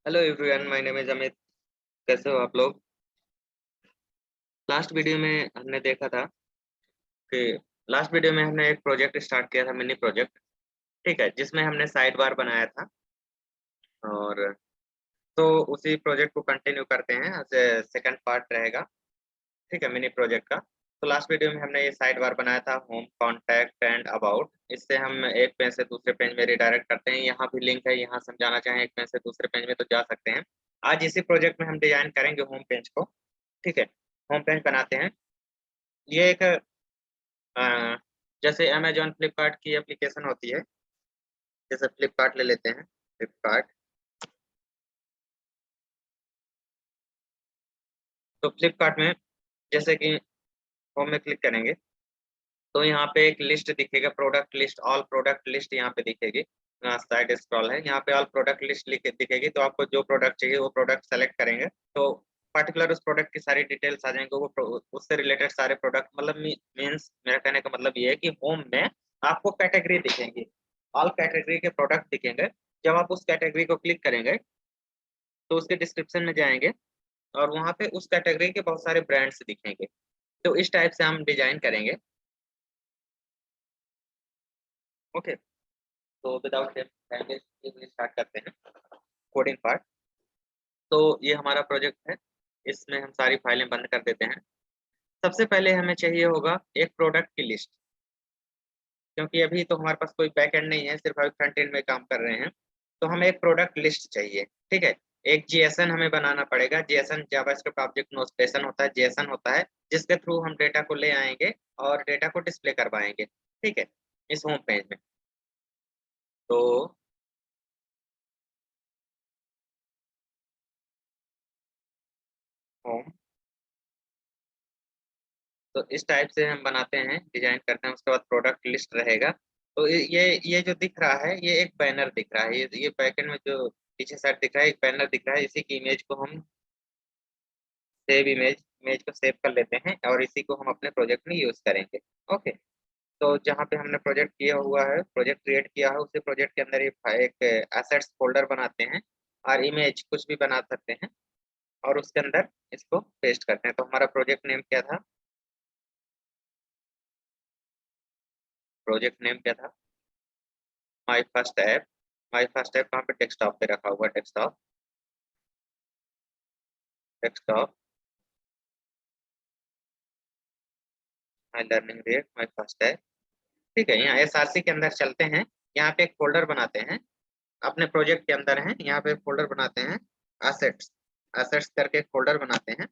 Hello everyone, my name is Amit. कैसे हो आप लोग? लास्ट वीडियो में हमने देखा था कि लास्ट वीडियो में हमने एक प्रोजेक्ट स्टार्ट किया था, मिनी प्रोजेक्ट। ठीक है, जिसमें हमने साइड बार बनाया था। और तो उसी प्रोजेक्ट को कंटिन्यू करते हैं, सेकंड पार्ट रहेगा। ठीक है, मिनी प्रोजेक्ट का। तो लास्ट वीडियो में हमने ये साइड बार बनाया था, होम, कॉन्टैक्ट एंड अबाउट। इससे हम एक पेज से दूसरे पेज में रिडायरेक्ट करते हैं। यहाँ भी लिंक है, यहाँ से हम जाना चाहें एक पेज से दूसरे पेज में तो जा सकते हैं। आज इसी प्रोजेक्ट में हम डिजाइन करेंगे होम पेज को। ठीक है, होम पेज बनाते हैं। ये एक अ, जैसे अमेजोन फ्लिपकार्ट की एप्लीकेशन होती है। जैसे फ्लिपकार्ट ले लेते हैं, फ्लिपकार्ट। तो फ्लिपकार्ट में जैसे कि होम में क्लिक करेंगे तो यहाँ पे एक लिस्ट दिखेगा, product list, all product list यहाँ पे दिखेगी। साइड स्क्रॉल है, यहाँ पे ऑल प्रोडक्ट लिस्ट दिखेगी। तो आपको जो प्रोडक्ट चाहिए वो प्रोडक्ट सेलेक्ट करेंगे तो पर्टिकुलर उस प्रोडक्ट की सारी डिटेल्स आ जाएंगे। उससे रिलेटेड सारे प्रोडक्ट, मतलब मीन्स मेरा कहने का मतलब ये है कि होम में आपको कैटेगरी दिखेंगी, ऑल कैटेगरी के प्रोडक्ट दिखेंगे। जब आप उस कैटेगरी को क्लिक करेंगे तो उसके डिस्क्रिप्शन में जाएंगे और वहाँ पे उस कैटेगरी के बहुत सारे ब्रांड्स दिखेंगे। तो इस टाइप से हम डिजाइन करेंगे। ओके, तो विदाउट टाइम स्टार्ट करते हैं कोडिंग पार्ट। तो ये हमारा प्रोजेक्ट है, इसमें हम सारी फाइलें बंद कर देते हैं। सबसे पहले हमें चाहिए होगा एक प्रोडक्ट की लिस्ट, क्योंकि अभी तो हमारे पास कोई बैक एंड नहीं है, सिर्फ अभी फ्रंट एंड में काम कर रहे हैं। तो हमें एक प्रोडक्ट लिस्ट चाहिए। ठीक है, एक जेएसएन हमें बनाना पड़ेगा। जेएसएन जावास्क्रिप्ट ऑब्जेक्ट नोटेशन होता है, जेएसएन होता है, जिसके थ्रू हम डेटा को ले आएंगे और डेटा को डिस्प्ले करवाएंगे। ठीक है, इस होम पेज में। तो होम, तो इस टाइप से हम बनाते हैं, डिजाइन करते हैं। उसके बाद प्रोडक्ट लिस्ट रहेगा। तो ये जो दिख रहा है, ये एक बैनर दिख रहा है। ये बैकएंड में जो पीछे साइड दिख रहा है, एक बैनर दिख रहा है। इसी की इमेज को हम सेव इमेज इमेज को सेव कर लेते हैं और इसी को हम अपने प्रोजेक्ट में यूज करेंगे। ओके, तो जहाँ पे हमने प्रोजेक्ट किया हुआ है, प्रोजेक्ट क्रिएट किया है, उसी प्रोजेक्ट के अंदर एक एसेट्स फोल्डर बनाते हैं और इमेज कुछ भी बना सकते हैं और उसके अंदर इसको पेस्ट करते हैं। तो हमारा प्रोजेक्ट नेम क्या था? प्रोजेक्ट नेम क्या था? My first app. My first app कहाँ पे? डेस्कटॉप पे रखा हुआ, desktop, desktop. My learning rate, my first app. ठीक है, यहाँ एसआरसी के अंदर चलते हैं। यहाँ पे एक फोल्डर बनाते हैं, अपने प्रोजेक्ट के अंदर है, यहाँ पे फोल्डर बनाते हैं, एसेट्स। एसेट्स करके एक फोल्डर बनाते हैं।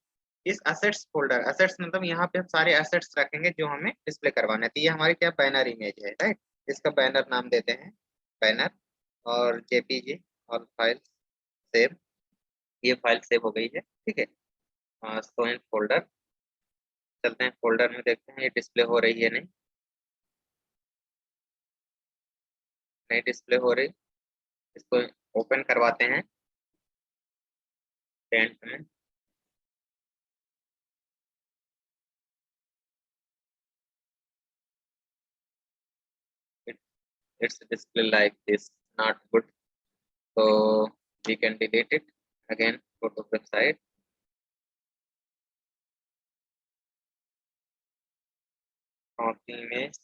इस एसेट्स फोल्डर, एसेट्स मतलब यहाँ पे हम सारे एसेट्स रखेंगे जो हमें डिस्प्ले करवाने हैं। तो ये हमारी क्या बैनर इमेज है, राइट? इसका बैनर नाम देते हैं बैनर। और जेपीजी और फाइल सेव, ये फाइल सेव हो गई है। ठीक है, सो इन फोल्डर, चलते हैं फोल्डर में, देखते हैं ये डिस्प्ले हो रही है नहीं। नहीं डिस्प्ले हो रही, इसको ओपन करवाते हैं पेंट में। It's display like this, not good. So we can delete it. Again, go to website, copy image,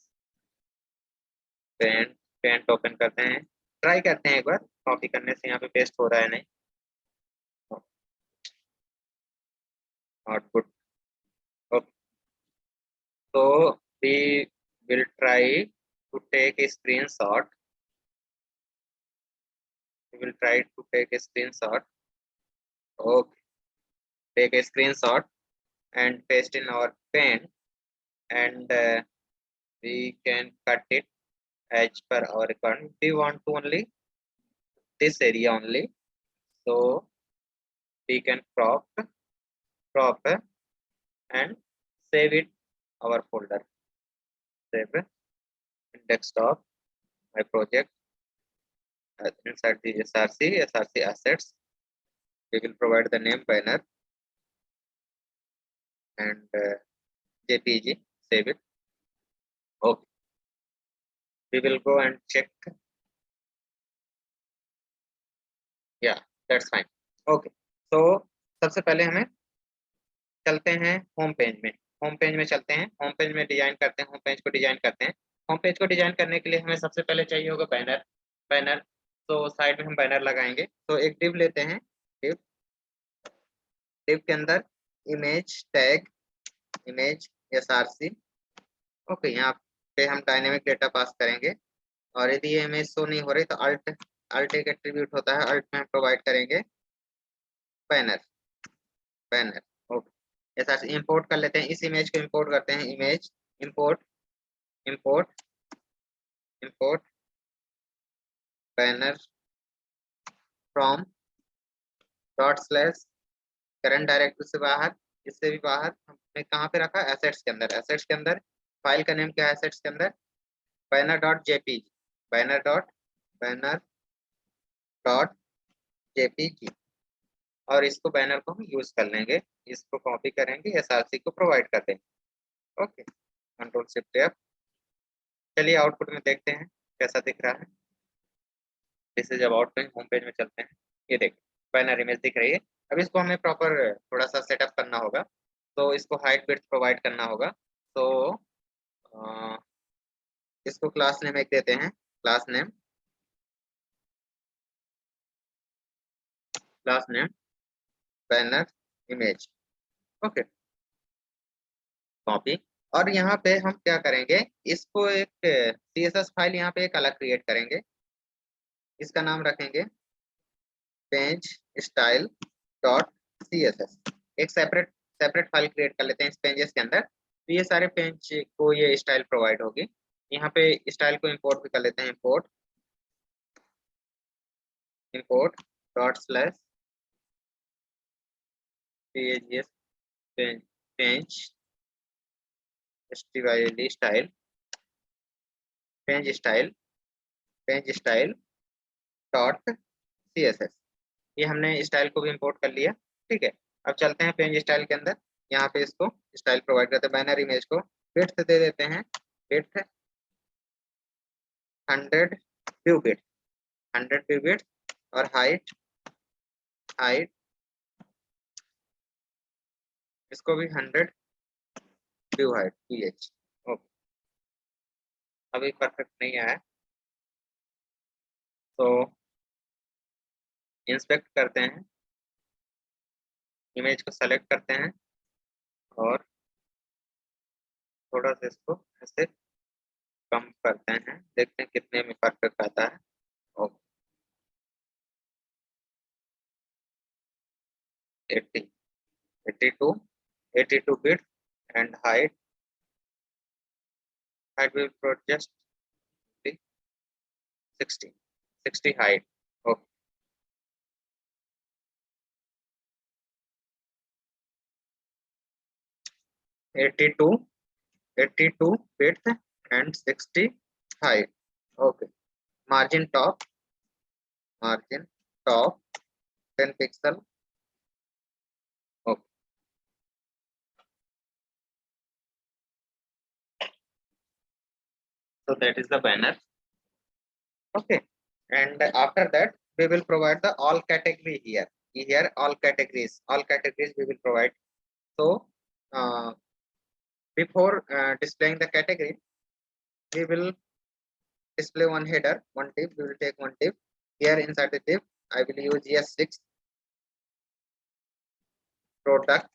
paint, paint open करते हैं, ट्राई करते हैं एक बार। कॉपी करने से यहाँ पे पेस्ट हो रहा है नहीं, आउटपुट। ओके, तो we will try to take a screenshot. We will try to take a screenshot. Okay, take a screenshot and paste in our pen, and we can cut it as per our requirement. We want to only this area only, so we can crop and save it our folder. Save in desktop, my project, inside the src assets. We will provide the name banner and jpg. Save it. Okay, we will go and check. Yeah, that's fine. Okay, तो सबसे पहले हमें चलते हैं home page में। Home page में चलते हैं, होम पेज में डिजाइन करते हैं, होम पेज को डिजाइन करते हैं। होम पेज को डिजाइन करने के लिए हमें सबसे पहले चाहिए होगा बैनर। बैनर, तो साइड में हम बैनर लगाएंगे। तो एक डिव लेते हैं, डिव, डिव के अंदर image tag, image SRC। Okay, यहाँ पे हम डायनेमिक डेटा पास करेंगे। और यदि ये इमेज शो नहीं हो रही तो अल्ट, अल्ट एक एट्रीब्यूट होता है, अल्ट में हम प्रोवाइड करेंगे banner, banner. Okay, SRC import कर लेते हैं, इस इमेज को इंपोर्ट करते हैं, image import, import, import banner from dot slash current directory से बाहर, इससे भी बाहर हमने कहाँ पे रखा, एसेट्स के अंदर। एसेट्स के अंदर फाइल का नेम क्या है, एसेट्स के अंदर banner dot JPG, banner dot, banner dot JPG. और इसको बैनर को हम यूज कर लेंगे, इसको कॉपी करेंगे, SRC को प्रोवाइड कर देंगे। Okay, control shift F। चलिए आउटपुट में देखते हैं कैसा दिख रहा है। जैसे जब आउटपुट होम पेज में चलते हैं, ये देखिए बैनर इमेज दिख रही है। अब इसको हमें प्रॉपर थोड़ा सा सेटअप करना होगा, तो इसको हाइट विड्थ प्रोवाइड करना होगा। तो अ, इसको क्लास नेम एक देते हैं, class name, class name banner image. Okay, copy. और यहाँ पे हम क्या करेंगे, इसको एक CSS फाइल यहाँ पे एक अलग क्रिएट करेंगे, इसका नाम रखेंगे पेज स्टाइल डॉट CSS। एक सेपरेट, सेपरेट फाइल क्रिएट कर लेते हैं इस पेजेस के अंदर। तो ये सारे पेज को ये स्टाइल प्रोवाइड होगी। यहाँ पे स्टाइल को इंपोर्ट भी कर लेते हैं, import, import dot slash page, page style, page style, page style dot CSS। ये हमने स्टाइल को भी इंपोर्ट कर लिया। ठीक है, अब चलते हैं पेज स्टाइल के अंदर। यहाँ पे इसको स्टाइल प्रोवाइड करते हैं, बैनर इमेज को विड्थ दे देते हैं, width 100 view width, 100 view width. और हाइट, हाइट इसको भी 100 व्यू हाइट PH। ओके, अभी परफेक्ट नहीं आया, तो इंस्पेक्ट करते हैं, इमेज को सेलेक्ट करते हैं और थोड़ा सा इसको ऐसे कम करते हैं, देखते हैं कितने में परफेक्ट आता है। Okay, 80, 82, 82 bit and height will put just 60, 60 height. Okay, 82, 82 width and 60 height. Okay, margin top, margin top 10 pixel. Okay, so that is the banner. Okay, and after that we will provide the all category here. Here all categories we will provide. So before displaying the category, we will display one header, one div. We will take one div. Here inside the div, I will use ES6 product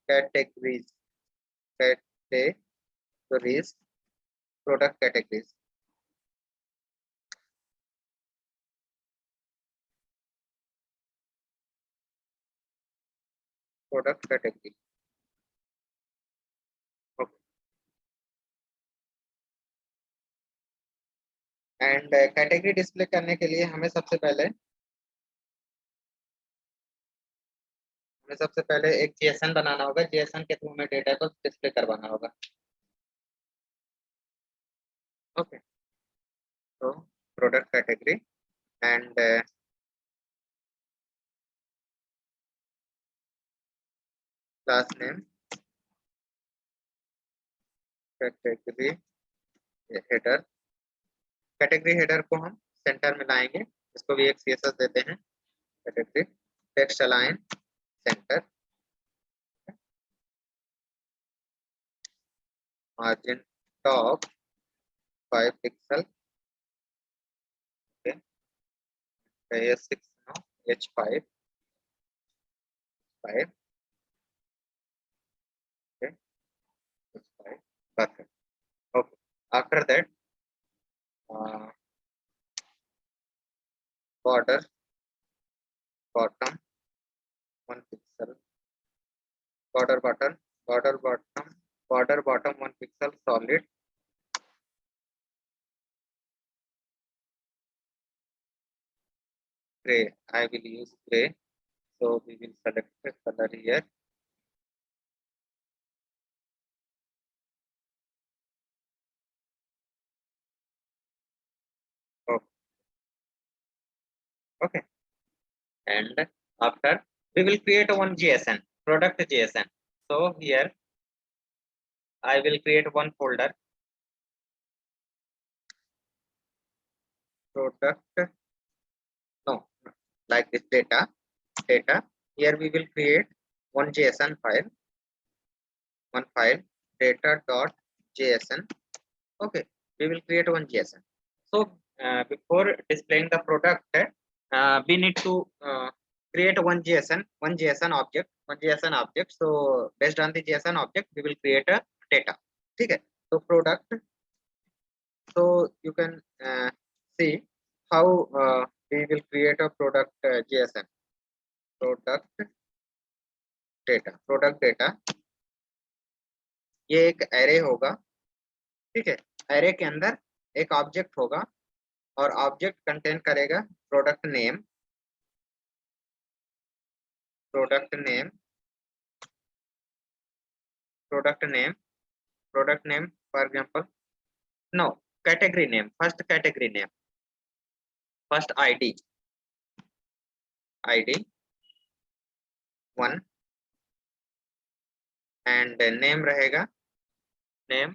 categories, categories, product categories. Product category. Okay. And category display करने के लिए हमें सबसे पहले एक JSON बनाना होगा, JSON के through हमें डेटा को डिस्प्ले करवाना होगा। ओके, तो product category and class name category header. Category header को हम सेंटर में लाएंगे, इसको भी एक CSS देते हैं, category, text align center, margin top 5 pixel, okay, AS6 now, H5 5, okay, H5, perfect. Okay, after that, uh, border bottom 1 pixel, border bottom, border bottom, border bottom 1 pixel solid, gray. I will use gray, so we will select the color here. Okay, okay. And after we will create one JSON, product JSON. So here I will create one folder, product, no, like this data. Here we will create one JSON file, one file data.json. Okay, we will create one JSON. So before displaying the product, we need to create one JSON object. So based on the JSON object, we will create a data. Okay. So product. So you can see how we will create a product JSON. Product data. ये एक array होगा, ठीक है। Array के अंदर एक object होगा और ऑब्जेक्ट कंटेन करेगा product name, product name, for example, no, category name, first category name, first ID 1 and name रहेगा name,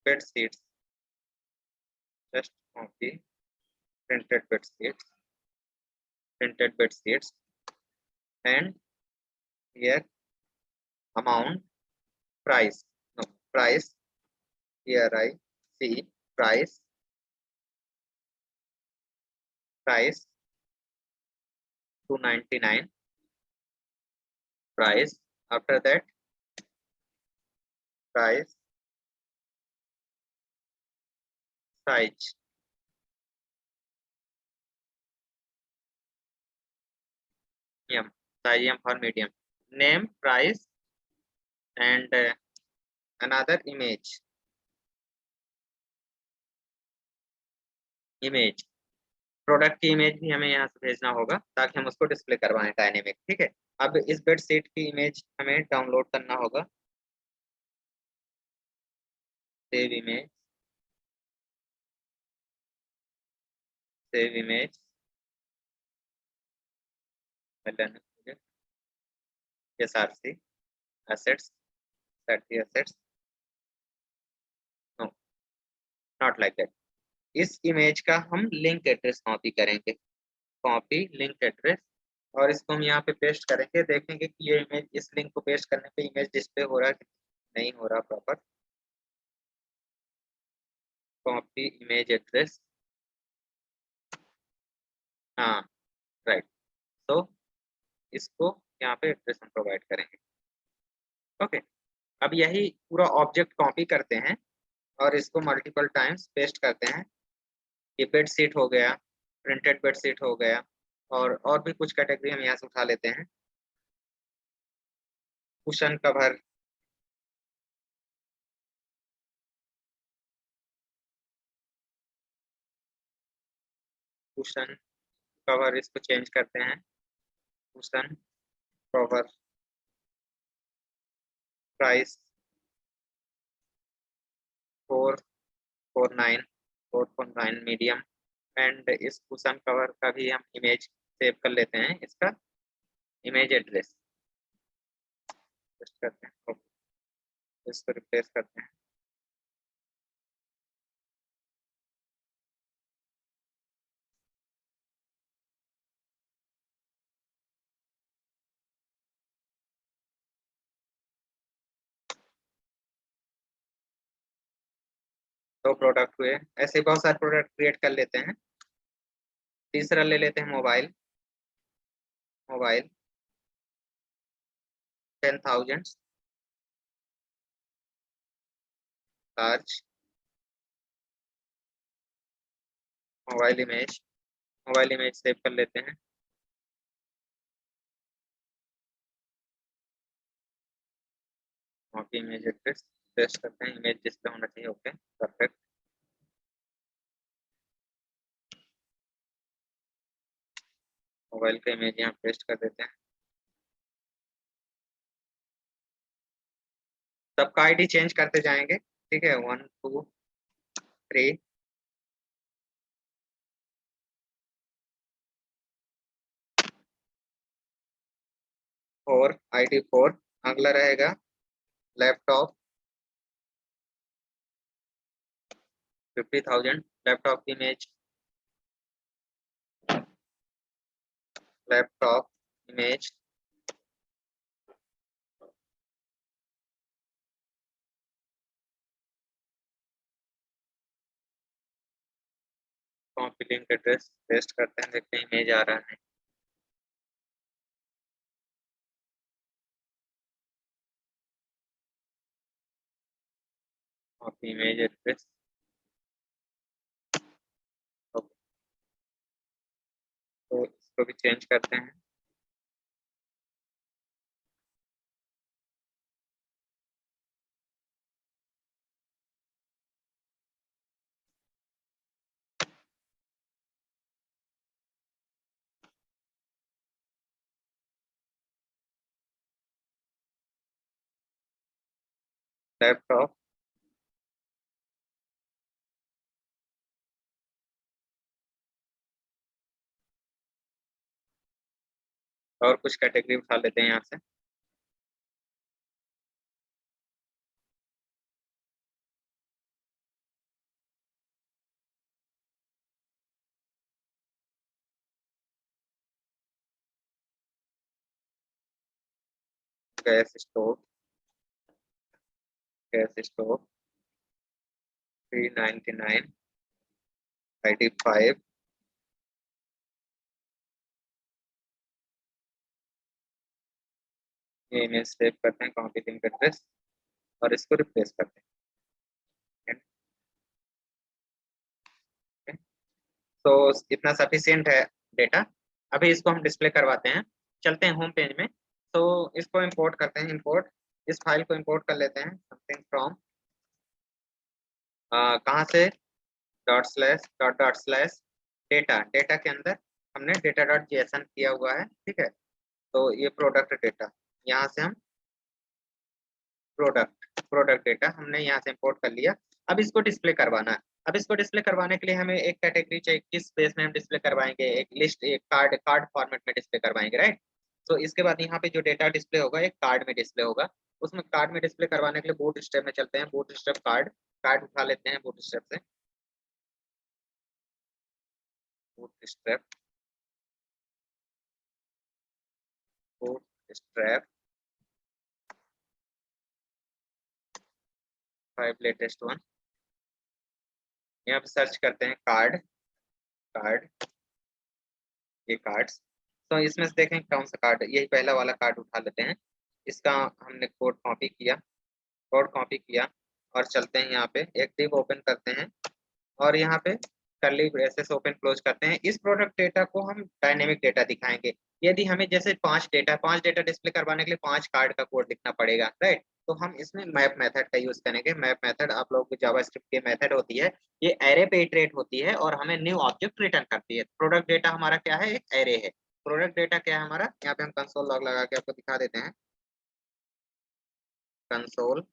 bed sheets, just copy printed bed sheets, and here amount, price, no, price, here I see price 299, price, after that price, size, size for medium, name, price, and another image, product की image भी हमें यहाँ से भेजना होगा ताकि हम उसको डिस्प्ले करवाएं डायनेमिक, ठीक है। अब इस बेड शीट की इमेज हमें डाउनलोड करना होगा, save image, SRC assets, set the assets, no, not like that. इस इमेज का हम लिंक एड्रेस कॉपी करेंगे, कॉपी लिंक एड्रेस, और इसको हम यहाँ पे पेस्ट करेंगे, देखेंगे कि ये इमेज, इस लिंक को पेस्ट करने पे इमेज डिस्प्ले हो रहा है नहीं हो रहा प्रॉपर। कॉपी इमेज एड्रेस, हाँ राइट, तो इसको यहाँ पे एड्रेस हम प्रोवाइड करेंगे। ओके, अब यही पूरा ऑब्जेक्ट कॉपी करते हैं और इसको मल्टीपल टाइम्स पेस्ट करते हैं। ये बेड शीट हो गया, प्रिंटेड बेड शीट हो गया, और भी कुछ कैटेगरी हम यहाँ से उठा लेते हैं, कुशन कवर, कुशन कवर, इसको चेंज करते हैं, cushion cover price 449 medium, and इस कुशन कवर का भी हम इमेज सेव कर लेते हैं इसका इमेज एड्रेस, करते हैं, इसको रिप्लेस करते हैं। दो प्रोडक्ट हुए, ऐसे बहुत सारे प्रोडक्ट क्रिएट कर लेते हैं। तीसरा ले लेते हैं mobile, mobile 10,000 large, mobile image save कर लेते हैं। कॉपी इमेज एड्रेस पेस्ट करते हैं, इमेज डिस्प्ले होना चाहिए, ओके परफेक्ट। मोबाइल का इमेज यहाँ पेस्ट कर देते हैं। सबका आईडी चेंज करते जाएंगे, ठीक है, 1 2 3 4, आईडी 4। अगला रहेगा लैपटॉप 50,000, लैपटॉप की image, laptop image copy link address paste करते हैं, देखते हैं इमेज आ रहा है। कॉपी इमेज एड्रेस, ओके, तो इसको भी चेंज करते हैं। लैपटॉप और कुछ कैटेगरी उठा लेते हैं यहाँ से। Gas stove, gas stove 399, ID 5, ये इमेज सेव करते हैं, कॉपी लिंक एड्रेस और इसको रिप्लेस करते हैं। तो इतना सफिशियंट है डेटा। अभी इसको हम डिस्प्ले करवाते हैं, चलते हैं होम पेज में। तो इसको इंपोर्ट करते हैं, इंपोर्ट, इस फाइल को इंपोर्ट कर लेते हैं, समथिंग फ्रॉम, कहाँ से, dot slash dot dot slash data, data के अंदर हमने डेटा डॉट जेएसएन किया हुआ है, ठीक है। तो ये प्रोडक्ट डेटा, यहाँ से हम प्रोडक्ट डेटा हमने यहाँ से इंपोर्ट कर लिया। अब इसको डिस्प्ले करवाना है। अब इसको डिस्प्ले करवाने के लिए हमें एक कैटेगरी चाहिए, किस स्पेस में हम डिस्प्ले करवाएंगे, एक लिस्ट, एक कार्ड फॉर्मेट में डिस्प्ले करवाएंगे, राइट। तो इसके बाद यहाँ पे जो डेटा डिस्प्ले होगा एक कार्ड में डिस्प्ले होगा। उसमें कार्ड में डिस्प्ले करवाने के लिए बूट स्ट्रैप में चलते हैं, बूट स्ट्रैप कार्ड, कार्ड उठा लेते हैं बूट स्ट्रैप से, boot strap, boot strap 5 latest one. यहाँ पे सर्च करते हैं कार्ड, कार्ड, ये कार्ड्स। तो इसमें से देखें कौन सा कार्ड, यही पहला वाला कार्ड उठा लेते हैं। इसका हमने कोड कॉपी किया, कोड कॉपी किया और चलते हैं यहाँ पे एक डिव ओपन करते हैं और यहाँ पे कर्ली ब्रेसेस ओपन क्लोज करते हैं। इस प्रोडक्ट डेटा को हम डायनेमिक डेटा दिखाएंगे। यदि हमें जैसे पांच डेटा डिस्प्ले करवाने के लिए 5 कार्ड का कोड लिखना पड़ेगा, राइट। तो हम इसमें मैप मेथड का यूज करेंगे। मैप मेथड आप लोगों को जावास्क्रिप्ट की मेथड होती है, ये एरे पे इटरेट होती है और हमें न्यू ऑब्जेक्ट रिटर्न करती है। प्रोडक्ट डेटा हमारा क्या है, एक एरे है। प्रोडक्ट डेटा क्या है हमारा, यहाँ पे हम कंसोल लॉग लगा के आपको दिखा देते हैं। कंसोल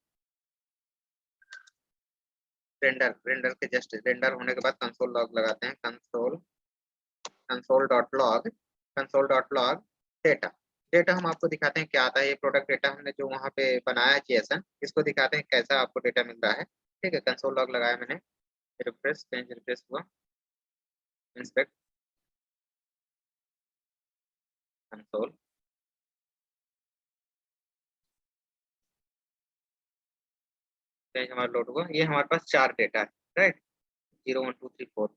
रेंडर, रेंडर के जस्ट रेंडर होने के बाद कंसोल लॉग लगाते हैं, console, console dot log console dot log data. Data हम आपको दिखाते हैं क्या आता है। ये प्रोडक्ट डेटा हमने जो वहाँ पे बनाया है JSON, इसको दिखाते हैं कैसा आपको डेटा मिल रहा है। ठीक है, कंसोल लॉग लगाया मैंने, रिफ्रेश, चेंज रिफ्रेश हुआ, इंस्पेक्ट कंसोल, पेज हमारा लोड हुआ। ये हमारे पास 4 डेटा है, राइट, 0 1 2 3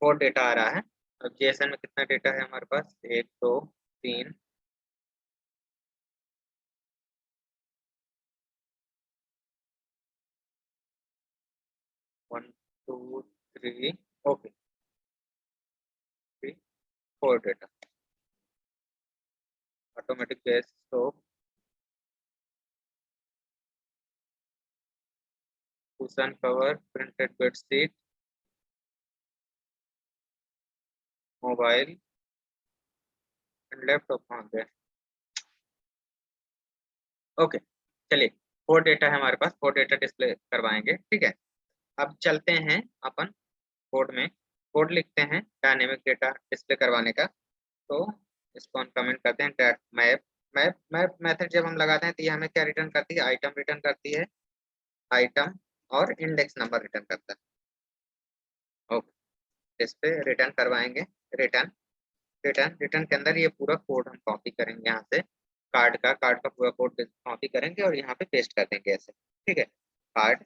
4 डेटा आ रहा है। अब JSON में कितना डेटा है हमारे पास, 1 2 3 1 2 3, ओके 3 4 डेटा। ऑटोमेटिक बेस तो cushion cover, printed bedsheet, mobile and laptop कहाँ गए। ओके, चलिए 4 डेटा है हमारे पास, 4 डेटा डिस्प्ले करवाएंगे। ठीक है, अब चलते हैं अपन कोड में, कोड लिखते हैं डायनेमिक डेटा डिस्प्ले करवाने का। तो इसको हम कमेंट करते हैं डैट मैप। मैप मेथड जब हम लगाते हैं तो ये हमें क्या रिटर्न करती है, आइटम रिटर्न करती है, आइटम और इंडेक्स नंबर रिटर्न करता है। ओके, डिस्प्ले रिटर्न करवाएंगे, रिटर्न रिटर्न रिटर्न के अंदर ये पूरा कोड हम कॉपी करेंगे, यहाँ से कार्ड का पूरा कोड कॉपी करेंगे और यहाँ पे पेस्ट कर देंगे ऐसे। ठीक है, कार्ड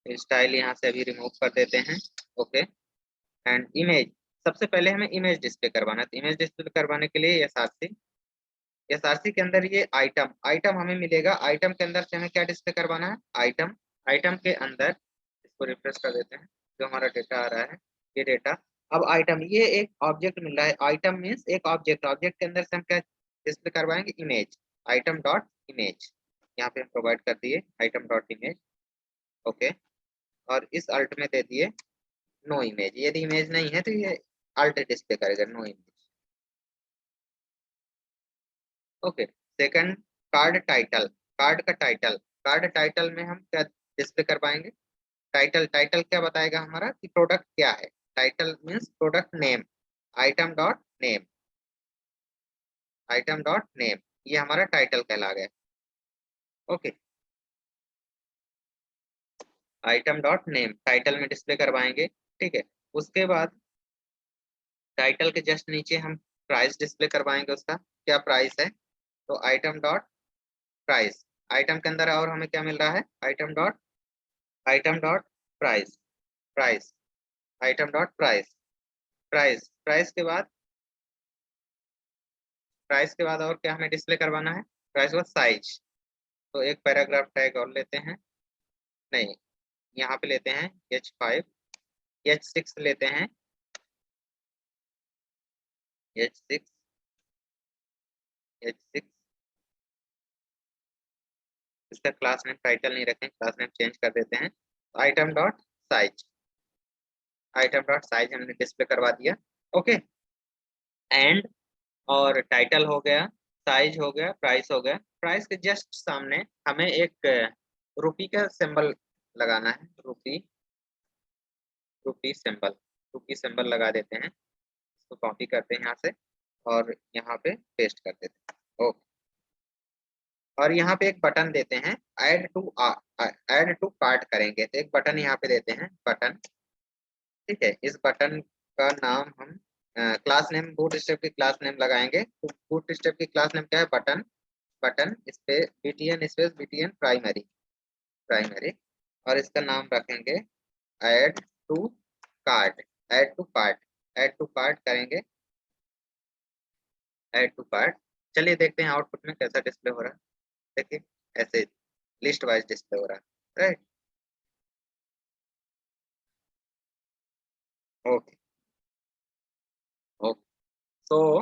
स्टाइल यहाँ से अभी रिमूव कर देते हैं। ओके, एंड इमेज, सबसे पहले हमें इमेज डिस्प्ले करवाना है। तो इमेज डिस्प्ले करवाने के लिए एसआरसी के अंदर ये आइटम आइटम हमें मिलेगा। आइटम के अंदर से हमें क्या डिस्प्ले करवाना है, आइटम। आइटम के अंदर इसको रिफ्रेश कर देते हैं, जो हमारा डेटा आ रहा है ये डेटा। अब आइटम, ये एक ऑब्जेक्ट मिल रहा है, आइटम मीन्स एक ऑब्जेक्ट, ऑब्जेक्ट के अंदर से हम क्या डिस्प्ले करवाएंगे, इमेज, आइटम डॉट इमेज। यहाँ पे हम प्रोवाइड कर दिए आइटम डॉट इमेज। ओके, और इस अल्ट में दे दिए नो इमेज। यदि इमेज नहीं है तो ये अल्ट डिस्प्ले करेगा, no image. Okay, second, card title, card का टाइटल। कार्ड टाइटल में हम क्या डिस्प्ले कर पाएंगे, टाइटल। टाइटल क्या बताएगा हमारा कि प्रोडक्ट क्या है, title means product name, item dot name, item dot name, ये हमारा टाइटल कहला गया। Okay, item dot name title में डिस्प्ले करवाएंगे। ठीक है, उसके बाद टाइटल के जस्ट नीचे हम प्राइस डिस्प्ले करवाएंगे, उसका क्या प्राइस है। तो आइटम डॉट प्राइस, आइटम के अंदर और हमें क्या मिल रहा है, item dot price, price, item dot price, price. Price के बाद और क्या हमें डिस्प्ले करवाना है, प्राइस के बाद साइज। तो एक पैराग्राफ टैग और लेते हैं, नहीं, यहाँ पे लेते हैं H5, H6 लेते हैं, H6, H6। इसका क्लास नेम टाइटल नहीं रखें, क्लास नेम चेंज कर देते हैं। Item dot size, item dot size हमने डिस्प्ले करवा दिया। ओके, एंड और टाइटल हो गया, साइज हो गया, प्राइस हो गया। प्राइस के जस्ट सामने हमें एक रुपी का सिंबल लगाना है, रुपी, रुपी सिंबल, रुपी सिंबल लगा देते हैं। इसको कॉपी करते हैं यहाँ से और यहाँ पे पेस्ट कर देते हैं। ओके, और यहाँ पे एक बटन देते हैं, ऐड टू कार्ट करेंगे तो एक बटन यहाँ पे देते हैं, बटन। ठीक है, इस बटन का नाम हम क्लास नेम, बूट स्टेप की क्लास नेम लगाएंगे। तो बूट स्टेप की क्लास नेम क्या है, button, button space btn space btn primary, primary. और इसका नाम रखेंगे add to cart, add to cart, add to cart करेंगे, ऐड टू कार्ट। चलिए देखते हैं आउटपुट में कैसा डिस्प्ले हो रहा है। देखिए ऐसे लिस्ट वाइज डिस्प्ले हो रहा है, राइट। ओके, ओके, तो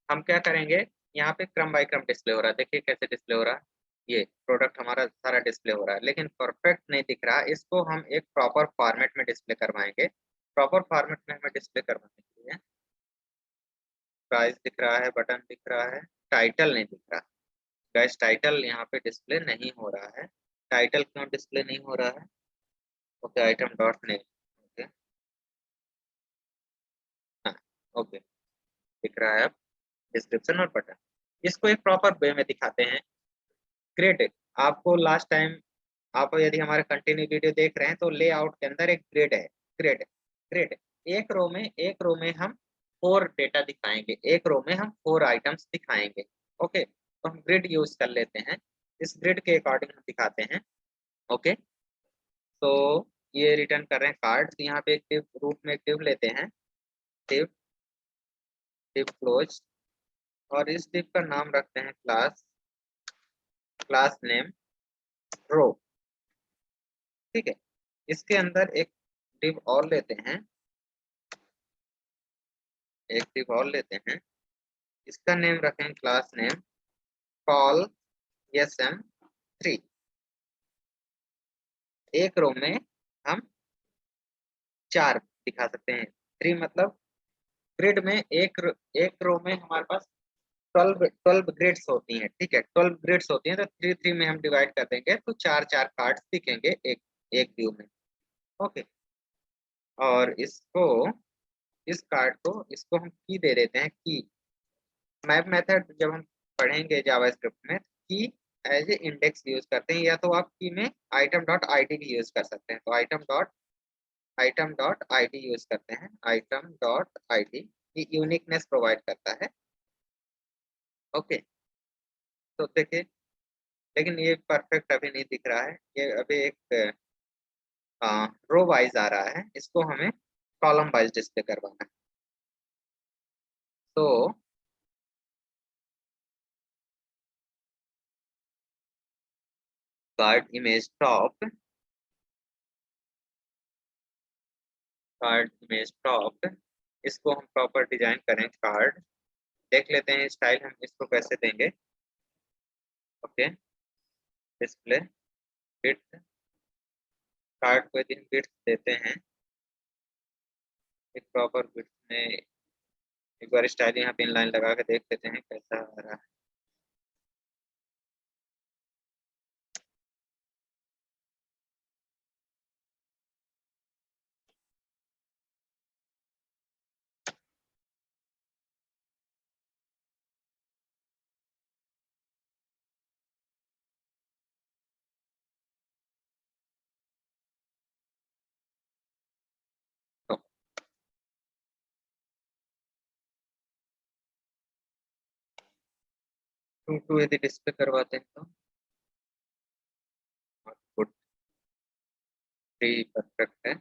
हम क्या करेंगे, यहाँ पे क्रम बाय क्रम डिस्प्ले हो रहा है, देखिए कैसे डिस्प्ले हो रहा है। ये प्रोडक्ट हमारा सारा डिस्प्ले हो रहा है, लेकिन परफेक्ट नहीं दिख रहा। इसको हम एक प्रॉपर फॉर्मेट में डिस्प्ले करवाएंगे। प्रॉपर फॉर्मेट में हमें डिस्प्ले करवाने के लिए प्राइस दिख रहा है, बटन दिख रहा है, टाइटल नहीं दिख रहा। गाइस टाइटल यहाँ पे डिस्प्ले नहीं हो रहा है। टाइटल क्यों डिस्प्ले नहीं हो रहा है, okay, item dot name. Okay, हाँ, ओके, दिख रहा है अब, डिस्क्रिप्शन और बटन। इसको एक प्रॉपर वे में दिखाते हैं। ग्रिड, आपको लास्ट टाइम, आप यदि हमारे कंटिन्यू वीडियो देख रहे हैं तो लेआउट के अंदर एक ग्रिड है। ग्रिड ग्रिड एक रो में हम 4 डेटा दिखाएंगे, एक रो में हम 4 आइटम्स दिखाएंगे। ओके, तो हम ग्रिड यूज कर लेते हैं, इस ग्रिड के अकॉर्डिंग हम दिखाते हैं। ओके, तो ये रिटर्न कर रहे हैं कार्ड, तो यहाँ पे एक डिव रूप में एक डिव लेते हैं, डिव डिव क्लोज, और इस डिव का नाम रखते हैं क्लास, क्लास नेम रो। ठीक है, इसके अंदर एक डिव और लेते हैं, एक डिव और लेते हैं, इसका नेम रखें क्लास नेम कॉल sm3। एक रो में हम 4 दिखा सकते हैं, 3 मतलब ग्रिड में एक रो में हमारे पास 12 ग्रिड्स होती हैं। ठीक है, 12 ग्रिड्स होती हैं, तो 3 में हम डिवाइड कर देंगे तो 4 कार्ड्स दिखेंगे एक एक व्यू में। ओके, और इसको, इस कार्ड को, इसको हम की दे देते हैं, की। मैप मेथड जब हम पढ़ेंगे जावास्क्रिप्ट में, की एज ए इंडेक्स यूज करते हैं, या तो आप की में आइटम डॉट आईडी भी यूज कर सकते हैं। तो आइटम डॉट आईडी यूज करते हैं, आइटम डॉट आईडी, ये यूनिकनेस प्रोवाइड करता है। ओके, तो देखिए, लेकिन ये परफेक्ट अभी नहीं दिख रहा है, ये अभी एक रो वाइज आ रहा है, इसको हमें कॉलम वाइज डिस्प्ले करवाना है। तो card image top, card image top, इसको हम प्रॉपर डिजाइन करें कार्ड। देख लेते हैं स्टाइल हम इसको कैसे देंगे। ओके, डिस्प्ले विड्थ, कार्ड को यदि हम विड्थ देते हैं, एक प्रॉपर विड्थ में, एक बार स्टाइल यहाँ पे इनलाइन लगा के देख लेते हैं कैसा आ रहा है। तो टू यदि डिस्प्ले करवाते हैं तो आउटपुट 3 परफेक्ट है।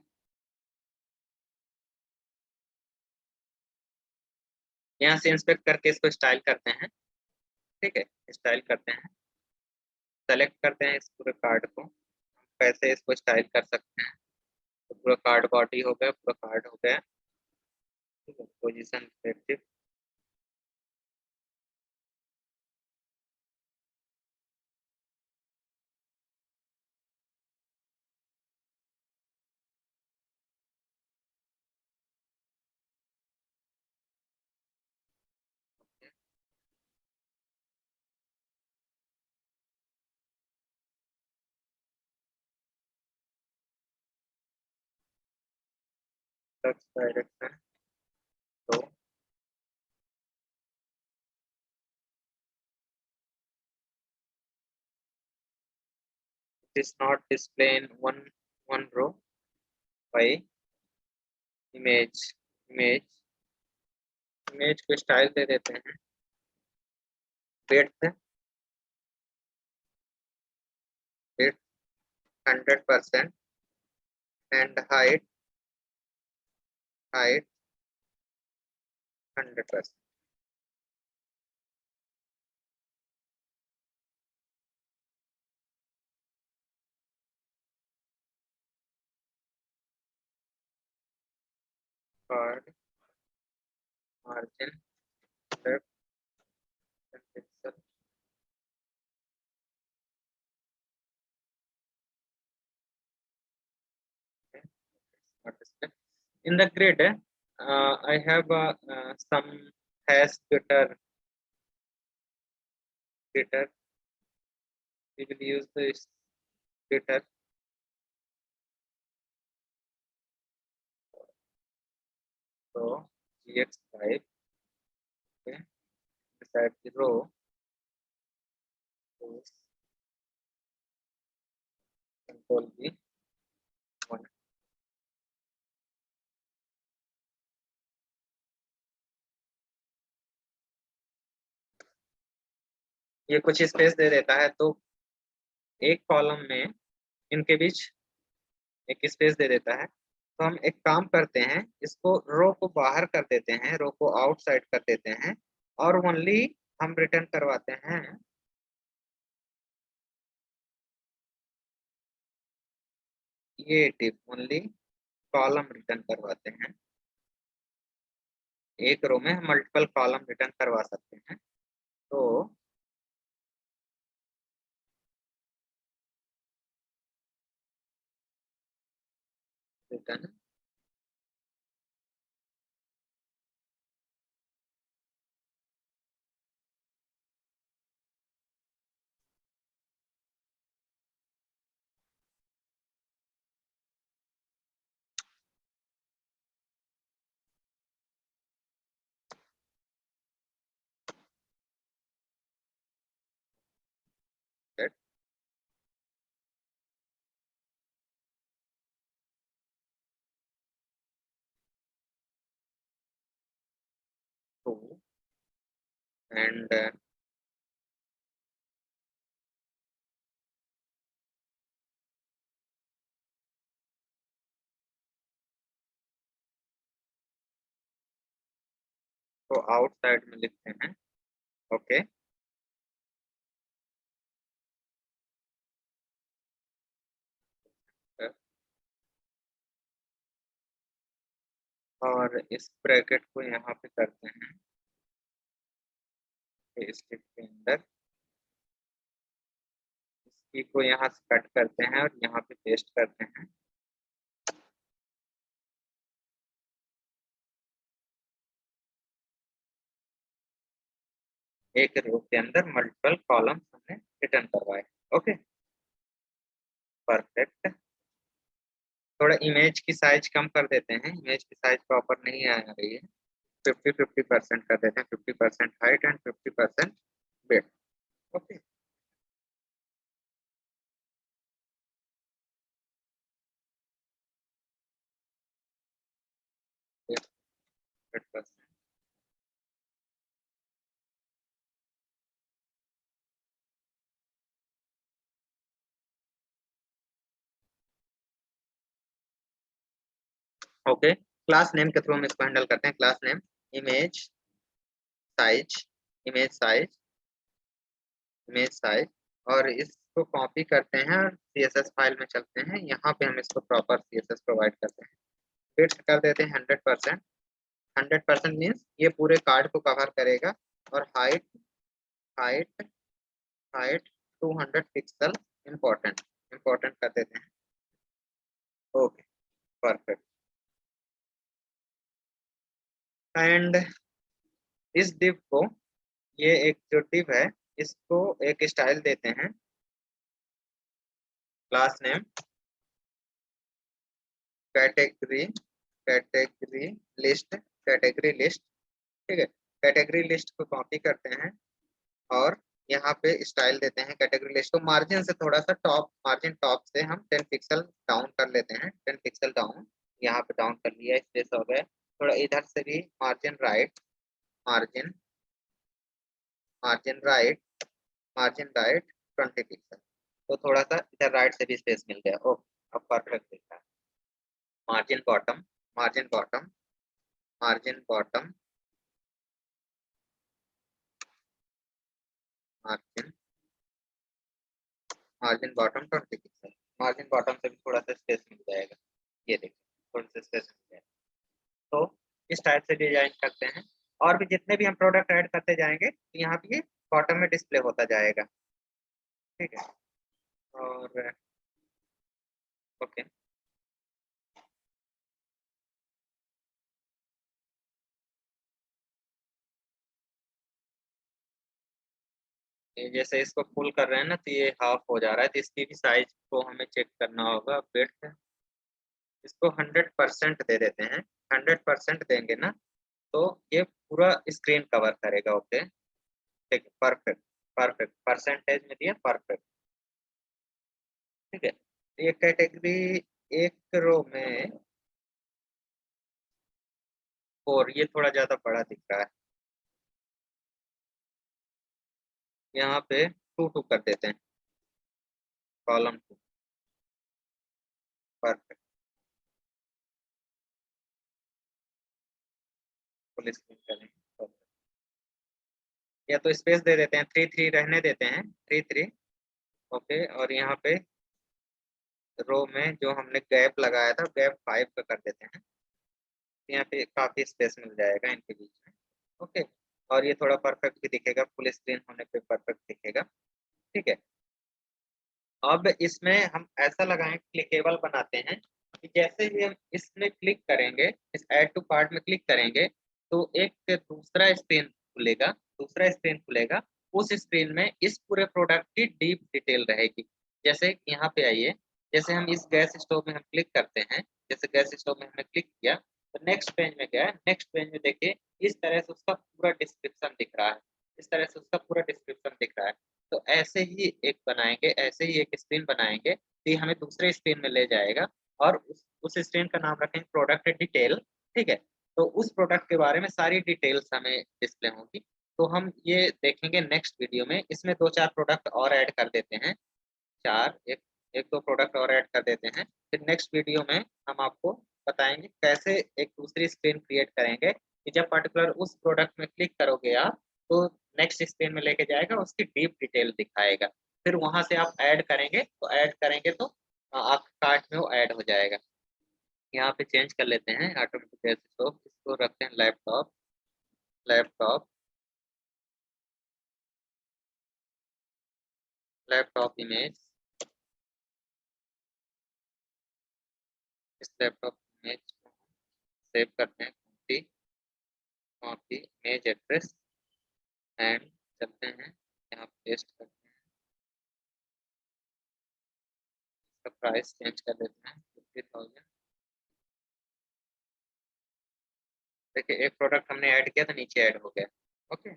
यहाँ से इंस्पेक्ट करके इसको स्टाइल करते हैं। ठीक है, स्टाइल करते हैं, सेलेक्ट करते हैं इस पूरे कार्ड को, कैसे इसको स्टाइल कर सकते हैं। तो पूरा कार्ड बॉडी हो गया, पूरा कार्ड हो गया। ठीक है, पोजीशन इफेक्टिव, डायरेक्शन। तो it is not display in one row by image, image image को स्टाइल दे देते हैं, width, width 100% and height, height 100%। Card margin left pixel, in the grid I have some hash getter, we will use this getter। So gx5 Okay. Beside the row, control V, 1. ये कुछ space दे देता है, तो एक column में इनके बीच एक space दे देता है। तो हम एक काम करते हैं, इसको रो को बाहर कर देते हैं, रो को आउटसाइड कर देते हैं, और ओनली हम रिटर्न करवाते हैं ये टिप, ओनली कॉलम रिटर्न करवाते हैं। एक रो में हम मल्टीपल कॉलम रिटर्न करवा सकते हैं। तो रिटर्न टू एंड तो आउटसाइड में लिखते हैं। ओके, और इस ब्रैकेट को यहाँ पे करते हैं स्टिक के अंदर, इसकी को यहाँ से कट करते हैं और यहाँ पे पेस्ट करते हैं। एक रो के अंदर मल्टीपल कॉलम हमने रिटर्न करवाए। Okay, perfect. थोड़ा इमेज की साइज कम कर देते हैं, इमेज की साइज प्रॉपर नहीं आ रही है। 50-50% कर देते हैं, 50% height and 50% weight. Okay, okay, class name के थ्रू हम इसको हैंडल करते हैं। Class name image size, image size, image size, और इसको कॉपी करते हैं और CSS फाइल में चलते हैं। यहाँ पे हम इसको प्रॉपर CSS प्रोवाइड करते हैं। फिट कर देते हैं 100%। 100% मीन्स ये पूरे कार्ड को कवर करेगा। और height, height, height 200 pixel, important, important कर देते हैं। Okay, perfect. एंड इस div को, ये एक जो div है, इसको एक स्टाइल देते हैं। Class name category, category list, category list. ठीक है, कैटेगरी लिस्ट को कॉपी करते हैं और यहाँ पे स्टाइल देते हैं कैटेगरी लिस्ट को। मार्जिन से थोड़ा सा टॉप, मार्जिन टॉप से हम 10 पिक्सल डाउन कर लेते हैं। 10 पिक्सल डाउन, यहाँ पे डाउन कर लिया, स्पेस हो गया। थोड़ा इधर से भी margin right, margin, margin right, margin right 20 pixel. तो थोड़ा सा इधर राइट से भी स्पेस मिल गया। ओके, अब परफेक्ट दिख रहा है। Margin bottom, margin bottom, margin bottom, margin, margin bottom 20 pixel. Margin bottom से भी थोड़ा सा स्पेस मिल जाएगा। ये देखिए, थोड़ा सा स्पेस मिल जाएगा। तो इस टाइप से डिजाइन करते हैं। और भी जितने भी हम प्रोडक्ट ऐड करते जाएंगे, तो यहाँ पे बॉटम में डिस्प्ले होता जाएगा। ठीक है, और ओके, ये जैसे इसको फुल कर रहे हैं ना, तो ये हाफ हो जा रहा है, तो इसकी भी साइज को हमें चेक करना होगा। वेट इसको 100% दे देते हैं। 100% देंगे ना, तो ये पूरा स्क्रीन कवर करेगा। ओके, ठीक है, परफेक्ट परफेक्ट, परसेंटेज में दिया परफेक्ट। ठीक है, ये कैटेगरी एक रो में 4, ये थोड़ा ज्यादा बड़ा दिख रहा है, यहाँ पे 2 कर देते हैं, कॉलम 2, परफेक्ट, फुल स्क्रीन करेंगे। या तो स्पेस दे देते हैं, 3 रहने देते हैं, 3। ओके, और यहाँ पे रो में जो हमने गैप लगाया था, गैप 5 का कर देते हैं, यहाँ पे काफी स्पेस मिल जाएगा इनके बीच में। ओके, और ये थोड़ा परफेक्ट भी दिखेगा, फुल स्क्रीन होने पे परफेक्ट दिखेगा। ठीक है, अब इसमें हम ऐसा लगाएं, क्लिकेबल बनाते हैं कि जैसे ही हम इसमें क्लिक करेंगे, इस ऐड टू कार्ट में क्लिक करेंगे, तो एक दूसरा स्क्रीन खुलेगा। उस स्क्रीन में इस पूरे प्रोडक्ट की डीप डिटेल रहेगी। जैसे यहाँ पे आइए, जैसे हम इस गैस स्टोव में हम क्लिक करते हैं, जैसे गैस स्टोव में हमने क्लिक किया तो नेक्स्ट पेज में गया, नेक्स्ट पेज में देखिए इस तरह से उसका पूरा डिस्क्रिप्शन दिख रहा है, इस तरह से उसका पूरा डिस्क्रिप्शन दिख रहा है। तो ऐसे ही एक बनाएंगे, ऐसे ही एक स्क्रीन बनाएंगे, तो ये हमें दूसरे स्क्रीन में ले जाएगा और उस स्क्रीन का नाम रखेंगे प्रोडक्ट डिटेल। ठीक है, तो उस प्रोडक्ट के बारे में सारी डिटेल्स हमें डिस्प्ले होंगी। तो हम ये देखेंगे नेक्स्ट वीडियो में, इसमें 2-4 प्रोडक्ट और ऐड कर देते हैं, 4 एक एक दो प्रोडक्ट और ऐड कर देते हैं। फिर नेक्स्ट वीडियो में हम आपको बताएंगे कैसे एक दूसरी स्क्रीन क्रिएट करेंगे कि जब पर्टिकुलर उस प्रोडक्ट में क्लिक करोगे आप, तो नेक्स्ट स्क्रीन में लेके जाएगा, उसकी डीप डिटेल दिखाएगा। फिर वहां से आप ऐड करेंगे तो आप कार्ट में वो ऐड हो जाएगा। यहाँ पे चेंज कर लेते हैं ऑटोमेटिक, इसको रखते हैं लैपटॉप, लैपटॉप, लैपटॉप इमेज, इस लैपटॉप इमेज को सेव करते हैं, copy copy image address, and चलते हैं यहाँ पेस्ट करते हैं, इसका प्राइस चेंज कर देते हैं 50,000। देखिए एक प्रोडक्ट हमने ऐड किया तो नीचे ऐड हो गया। ओके,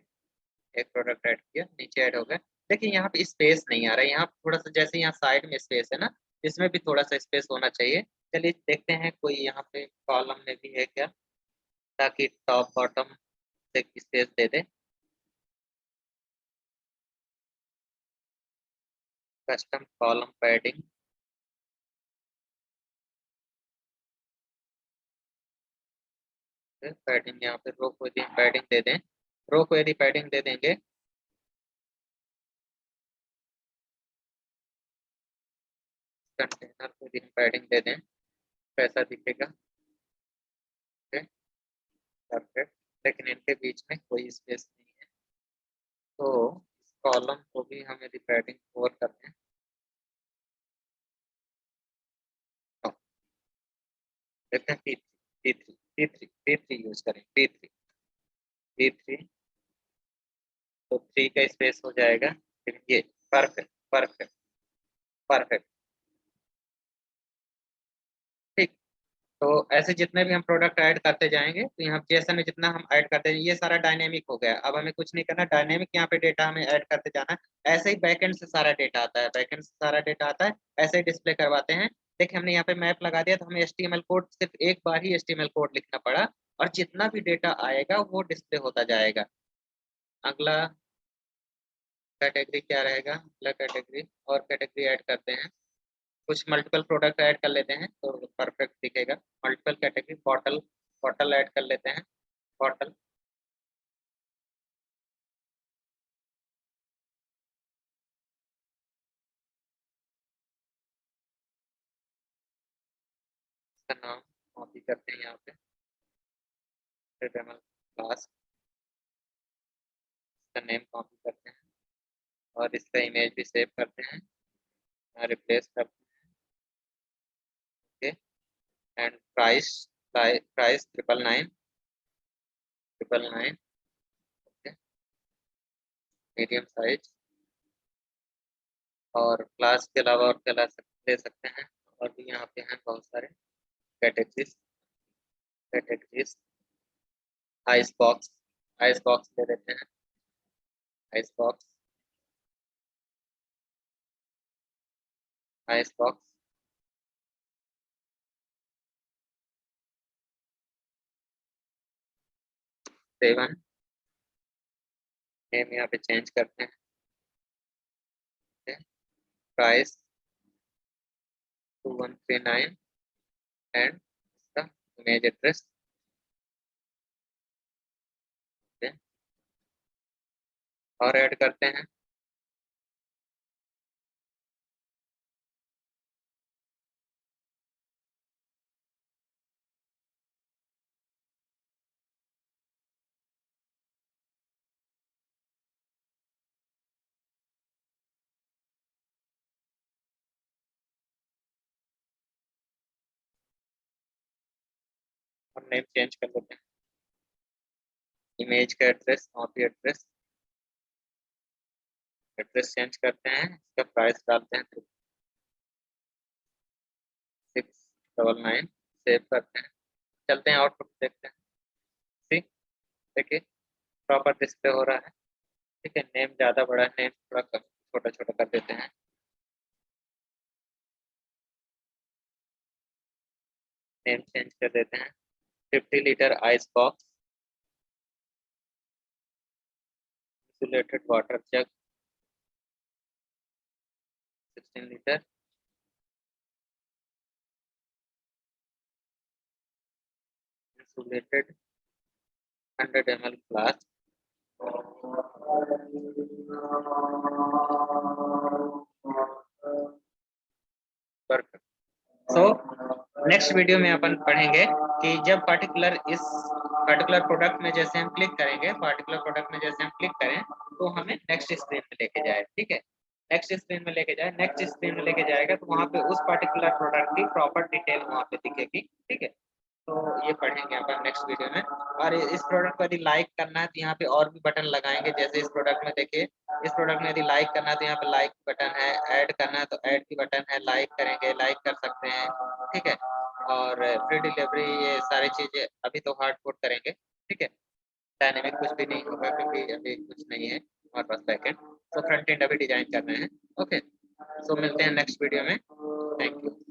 एक प्रोडक्ट ऐड किया, नीचे ऐड हो गया। देखिए यहाँ पे स्पेस नहीं आ रहा है, यहाँ थोड़ा सा जैसे यहाँ साइड में स्पेस है ना, इसमें भी थोड़ा सा स्पेस होना चाहिए। चलिए देखते हैं कोई यहाँ पे कॉलम में भी है क्या, ताकि टॉप बॉटम से स्पेस दे दे। कस्टम कॉलम पैडिंग, पैडिंग यहाँ पे रो को यदि पैडिंग दे दें, रो को यदि पैडिंग दे देंगे, कंटेनर को यदि हम पैडिंग दे दें, कैसा दिखेगा। परफेक्ट, लेकिन इनके बीच में कोई स्पेस नहीं है, तो इस कॉलम को भी हम यदि पैडिंग 4 करते हैं, तो देखते हैं P3 यूज करें, P3 तो 3 का स्पेस हो जाएगा। फिर ये परफेक्ट परफेक्ट परफेक्ट। ठीक, तो ऐसे जितने भी हम प्रोडक्ट ऐड करते जाएंगे, तो यहाँ जैसे में जितना हम ऐड करते हैं, ये सारा डायनेमिक हो गया। अब हमें कुछ नहीं करना, डायनेमिक यहाँ पे डेटा हमें ऐड करते जाना है। ऐसे ही बैकएंड से सारा डेटा आता है, बैकएंड से सारा डेटा आता है, ऐसे ही डिस्प्ले करवाते हैं। देखिए हमने यहाँ पे मैप लगा दिया, तो हमें HTML कोड, सिर्फ एक बार ही HTML कोड लिखना पड़ा, और जितना भी डेटा आएगा वो डिस्प्ले होता जाएगा। अगला कैटेगरी क्या रहेगा, अगला कैटेगरी और कैटेगरी ऐड करते हैं, कुछ मल्टीपल प्रोडक्ट ऐड कर लेते हैं तो परफेक्ट दिखेगा। Multiple category, bottle, bottle add कर लेते हैं, बॉटल, इसका नाम कॉपी करते हैं यहाँ पे, क्लास, इसका नेम कॉपी करते हैं और इसका इमेज भी सेव करते हैं, रिप्लेस करते हैं। And price, price 999, okay, medium size, और क्लास के अलावा और क्या ले सकते हैं, और भी यहाँ पे हैं बहुत सारे categories, categories, ice box, ice box ले लेते हैं, ice box, ice box, 7, name यहाँ पे चेंज करते हैं, प्राइस 2139 एंड इसका इमेज एड्रेस, और ऐड करते हैं, और नेम चेंज कर देते हैं, इमेज का address, copy address, address change करते हैं, इसका प्राइस डालते हैं 699, सेव करते हैं, चलते हैं आउटपुट देखते हैं। ठीक, देखिए प्रॉपर डिस्प्ले हो रहा है। ठीक है, नेम ज़्यादा बड़ा है, नेम थोड़ा छोटा छोटा कर देते हैं, नेम चेंज कर देते हैं, 50 litre ice box, insulated water jug 16 litre, insulated 100 ml flask, perfect. So next video में अपन पढ़ेंगे कि जब पर्टिकुलर प्रोडक्ट में जैसे हम क्लिक करेंगे, पर्टिकुलर प्रोडक्ट में जैसे हम क्लिक करें तो हमें नेक्स्ट स्क्रीन में लेके जाए। ठीक है, नेक्स्ट स्क्रीन में लेके जाए, नेक्स्ट स्क्रीन में लेके जाएगा तो वहाँ पे उस पर्टिकुलर प्रोडक्ट की प्रॉपर डिटेल वहाँ पे दिखेगी। ठीक है, तो ये पढ़ेंगे अपन नेक्स्ट वीडियो में। और इस प्रोडक्ट को यदि लाइक करना है तो यहाँ पे और भी बटन लगाएंगे, जैसे इस प्रोडक्ट में देखिए, इस प्रोडक्ट में यदि लाइक करना है तो यहाँ पे लाइक बटन है, ऐड करना है तो ऐड की बटन है, लाइक करेंगे लाइक कर सकते हैं। ठीक है, और फ्री डिलीवरी, ये सारी चीजें अभी तो हार्ड कोड करेंगे। ठीक है, डायनेमिक कुछ भी नहीं होगा क्योंकि अभी कुछ नहीं है हमारे पास बैकएंड, तो फ्रंट एंड अभी डिजाइन कर रहे हैं। ओके, सो मिलते हैं नेक्स्ट वीडियो में, थैंक यू।